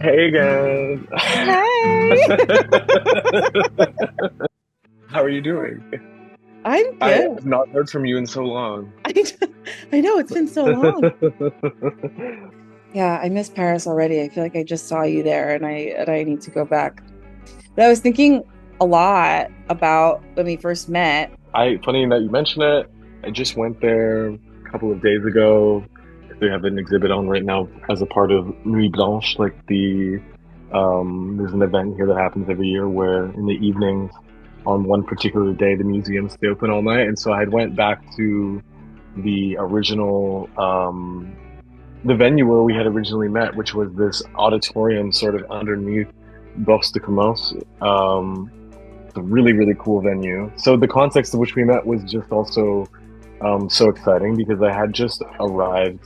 Hey again. Hey, How are you doing? I'm I good. have not heard from you in so long. I, I know it's been so long. Yeah, I miss Paris already. I feel like I just saw you there and I need to go back. But I was thinking a lot about when we first met. Funny that you mention it. I just went there a couple of days ago. They have an exhibit on right now as a part of Nuit Blanche, like there's an event here that happens every year where in the evenings on one particular day the museums stay open all night. And so I had went back to the original the venue where we had originally met, which was this auditorium sort of underneath Bourse de Commerce. It's a really, really cool venue. So the context in which we met was just also so exciting because I had just arrived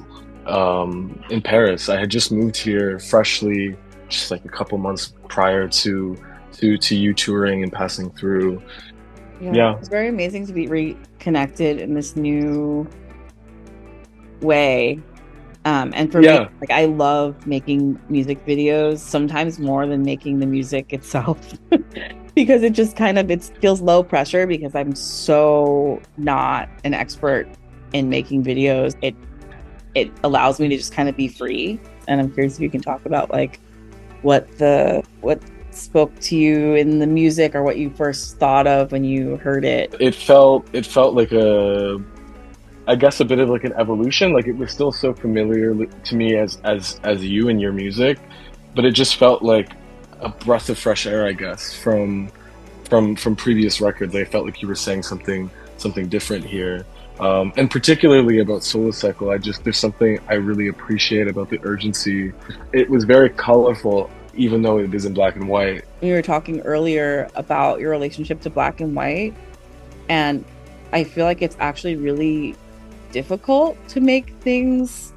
in Paris. I had just moved here freshly, just like a couple months prior to you touring and passing through. Yeah, Yeah, it's very amazing to be reconnected in this new way. And for me, yeah, like I love making music videos, sometimes more than making the music itself, because it just kind of it feels low pressure because I'm so not an expert in making videos. It allows me to just kind of be free. And I'm curious if you can talk about like what spoke to you in the music or what you first thought of when you heard it. it felt like I guess a bit of like an evolution. Like it was still so familiar to me as you and your music, but it just felt like a breath of fresh air, I guess, from previous records. I felt like you were saying something different here, and particularly about Solar Cycle. There's something I really appreciate about the urgency. It was very colorful, even though it is in black and white. We were talking earlier about your relationship to black and white, and I feel like it's actually really difficult to make things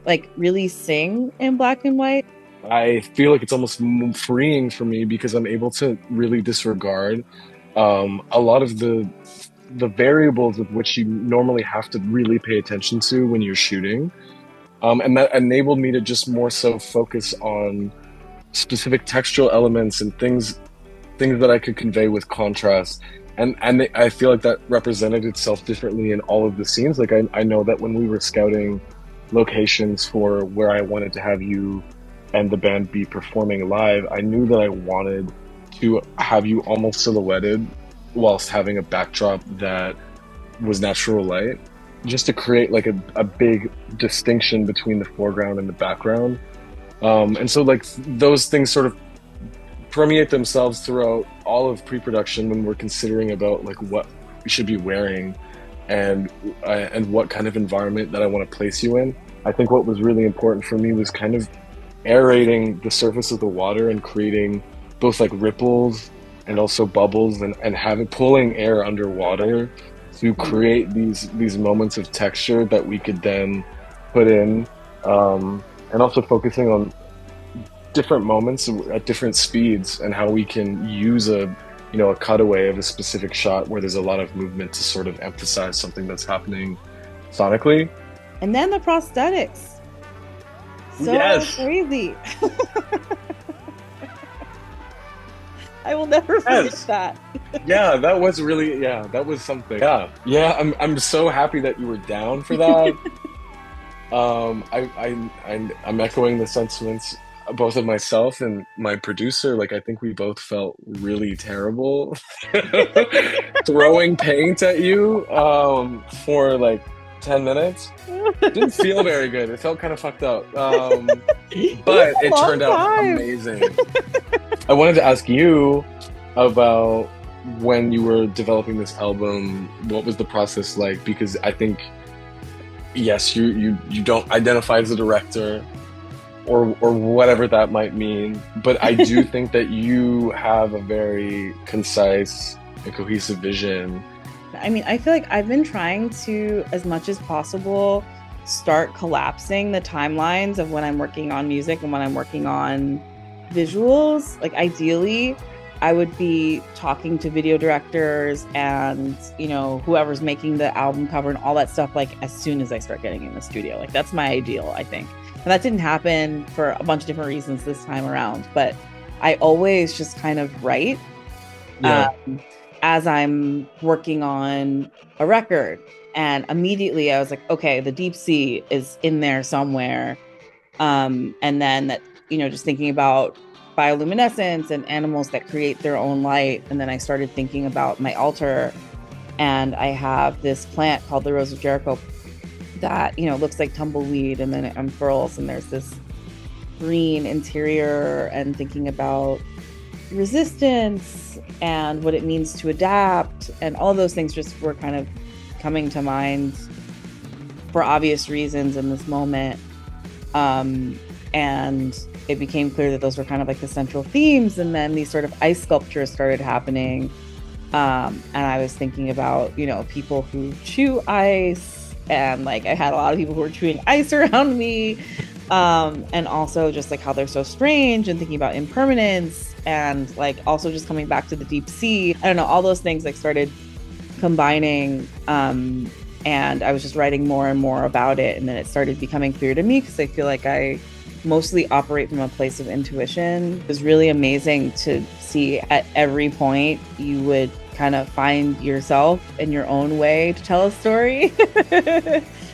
like really sing in black and white. I feel like it's almost freeing for me because I'm able to really disregard a lot of the variables of which you normally have to really pay attention to when you're shooting. And that enabled me to just more so focus on specific textural elements and things that I could convey with contrast. And I feel like that represented itself differently in all of the scenes. Like I know that when we were scouting locations for where I wanted to have you and the band be performing live, I knew that I wanted to have you almost silhouetted whilst having a backdrop that was natural light, just to create like a big distinction between the foreground and the background. And so like those things sort of permeate themselves throughout all of pre-production when we're considering about like what we should be wearing and what kind of environment that I want to place you in. I think what was really important for me was kind of aerating the surface of the water and creating both like ripples and also bubbles and having pulling air underwater to create these moments of texture that we could then put in, and also focusing on different moments at different speeds and how we can use a cutaway of a specific shot where there's a lot of movement to sort of emphasize something that's happening sonically. And then the prosthetics. So Yes, crazy. I will never forget yes. that. Yeah, that was really, yeah, that was something. Yeah, yeah, I'm so happy that you were down for that. I'm echoing the sentiments both of myself and my producer. Like I think we both felt really terrible throwing paint at you for like 10 minutes. Didn't feel very good. It felt kind of fucked up. It was But a it long turned out time. amazing. I wanted to ask you about when you were developing this album, what was the process like? Because I think yes, you don't identify as a director or whatever that might mean, but I do think that you have a very concise and cohesive vision. I mean, I feel like I've been trying to, as much as possible, start collapsing the timelines of when I'm working on music and when I'm working on visuals. Like, ideally, I would be talking to video directors and, whoever's making the album cover and all that stuff, like, as soon as I start getting in the studio. Like, that's my ideal, I think. And that didn't happen for a bunch of different reasons this time around, but I always just kind of write Yeah. um, as I'm working on a record. And immediately I was like, okay, the deep sea is in there somewhere. And then that, just thinking about bioluminescence and animals that create their own light. And then I started thinking about my altar, and I have this plant called the Rose of Jericho that, looks like tumbleweed, and then it unfurls, and there's this green interior, and thinking about resistance and what it means to adapt. And all of those things just were kind of coming to mind for obvious reasons in this moment. And it became clear that those were kind of like the central themes. And then these sort of ice sculptures started happening. And I was thinking about, people who chew ice, and like I had a lot of people who were chewing ice around me. And also just like how they're so strange, and thinking about impermanence, and like also just coming back to the deep sea. I don't know, all those things like started combining. And I was just writing more and more about it. And then it started becoming clear to me, because I feel like I mostly operate from a place of intuition. It was really amazing to see at every point you would kind of find yourself in your own way to tell a story.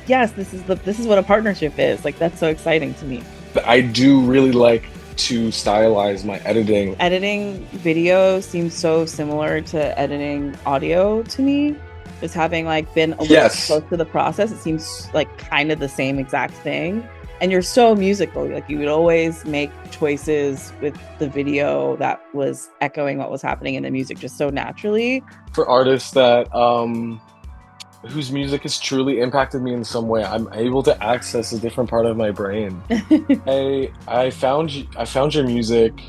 Yes, this is what a partnership is. Like, that's so exciting to me. I do really like to stylize my editing. Editing video seems so similar to editing audio to me. Just having like been a little Yes. close to the process, it seems like kind of the same exact thing. And you're so musical. Like, you would always make choices with the video that was echoing what was happening in the music just so naturally. For artists that whose music has truly impacted me in some way, I'm able to access a different part of my brain. I found your music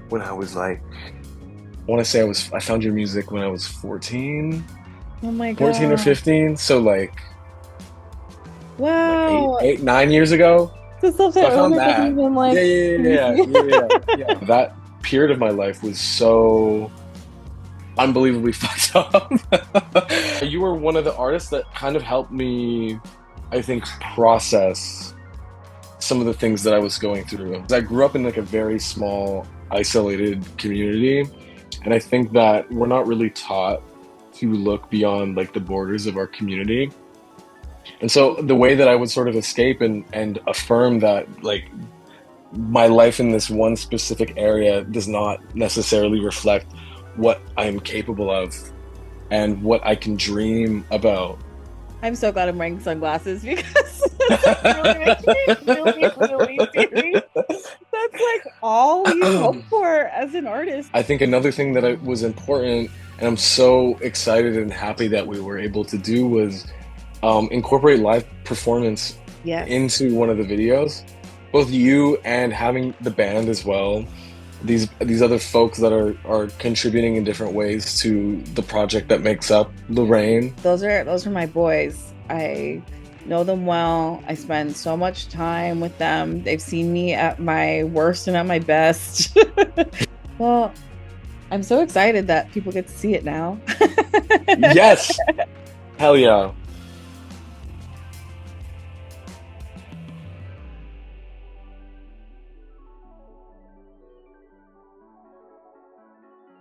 when I was like, I want to say I found your music when I was 14, Oh my 14 or God. 15. So like Wow. 9 years ago. This stuff So that I found only hasn't that. even like Yeah, yeah, yeah, crazy. yeah, yeah, yeah. That period of my life was so unbelievably fucked up. You were one of the artists that kind of helped me, I think, process some of the things that I was going through. I grew up in like a very small, isolated community, and I think that we're not really taught to look beyond like the borders of our community. And so the way that I would sort of escape and affirm that like my life in this one specific area does not necessarily reflect what I'm capable of and what I can dream about. I'm so glad I'm wearing sunglasses, because that's really making me really, really serious. That's like all you hope for as an artist. I think another thing that was important, and I'm so excited and happy that we were able to do, was incorporate live performance Yes. into one of the videos. Both you and having the band as well. These other folks that are contributing in different ways to the project that makes up Lorraine. Those are my boys. I know them well. I spend so much time with them. They've seen me at my worst and at my best. Well, I'm so excited that people get to see it now. Yes, hell yeah.